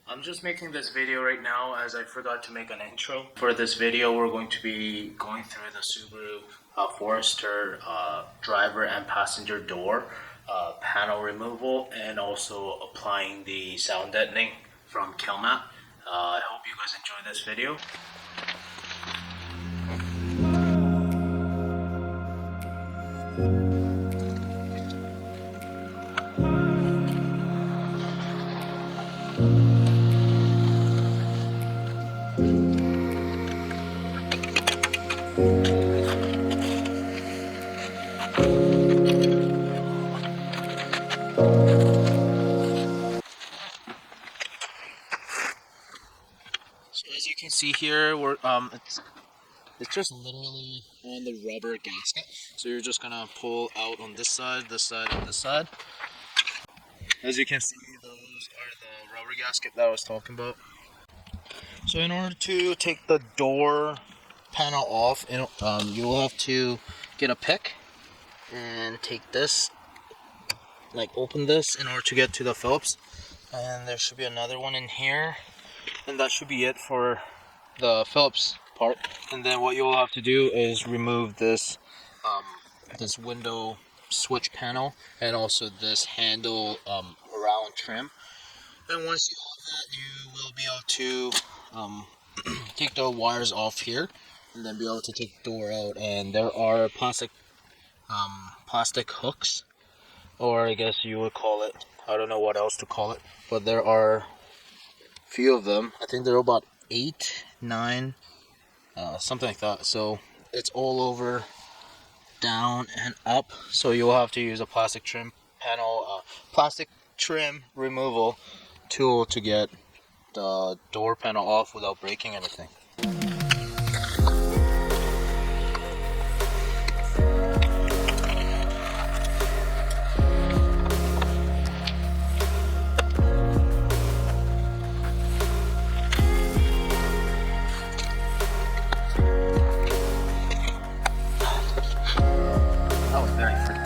I'm just making this video right now as I forgot to make an intro. For this video, we're going to be going through the Subaru Forester driver and passenger door panel removal, and also applying the sound deadening from Kilmat. I hope you guys enjoy this video. So as you can see here, we're it's just literally on the rubber gasket. So you're just gonna pull out on this side, and this side. As you can see, those are the rubber gasket that I was talking about. So in order to take the door panel off, you will have to get a pick and take this, like open this in order to get to the Phillips. And there should be another one in here, and that should be it for the Phillips part. And then what you'll have to do is remove this this window switch panel and also this handle around trim. And once you have that, you will be able to take the wires off here and then be able to take the door out. And there are plastic hooks, or I guess you would call it, I don't know what else to call it, but there are a few of them. I think there are about 8, 9, something like that. So it's all over, down and up. So you'll have to use a plastic trim panel, plastic trim removal tool to get the door panel off without breaking anything. That was very freaky.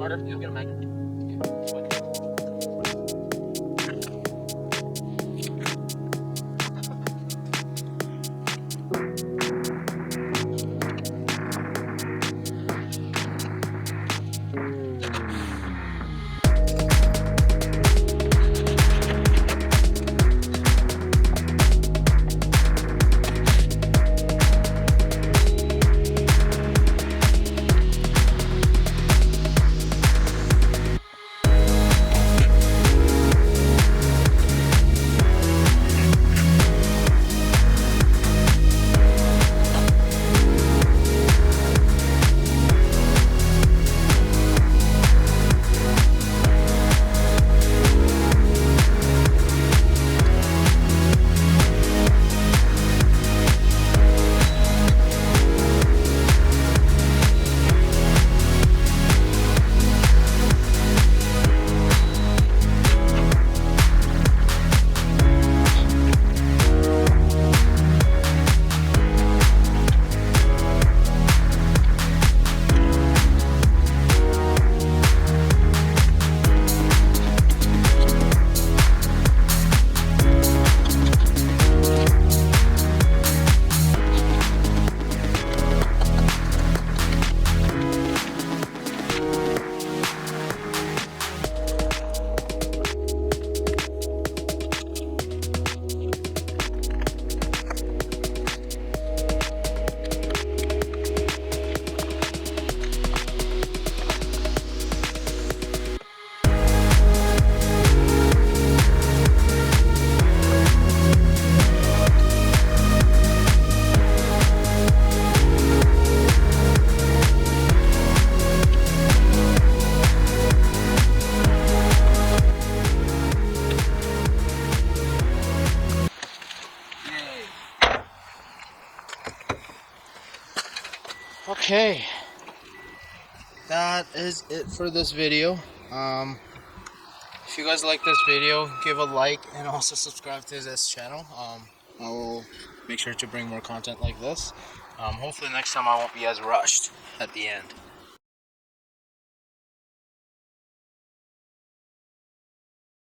Carter, you get a magnet. Okay. that is it for this video. If you guys like this video, give a like and also subscribe to this channel. I will make sure to bring more content like this. Hopefully next time I won't be as rushed at the end.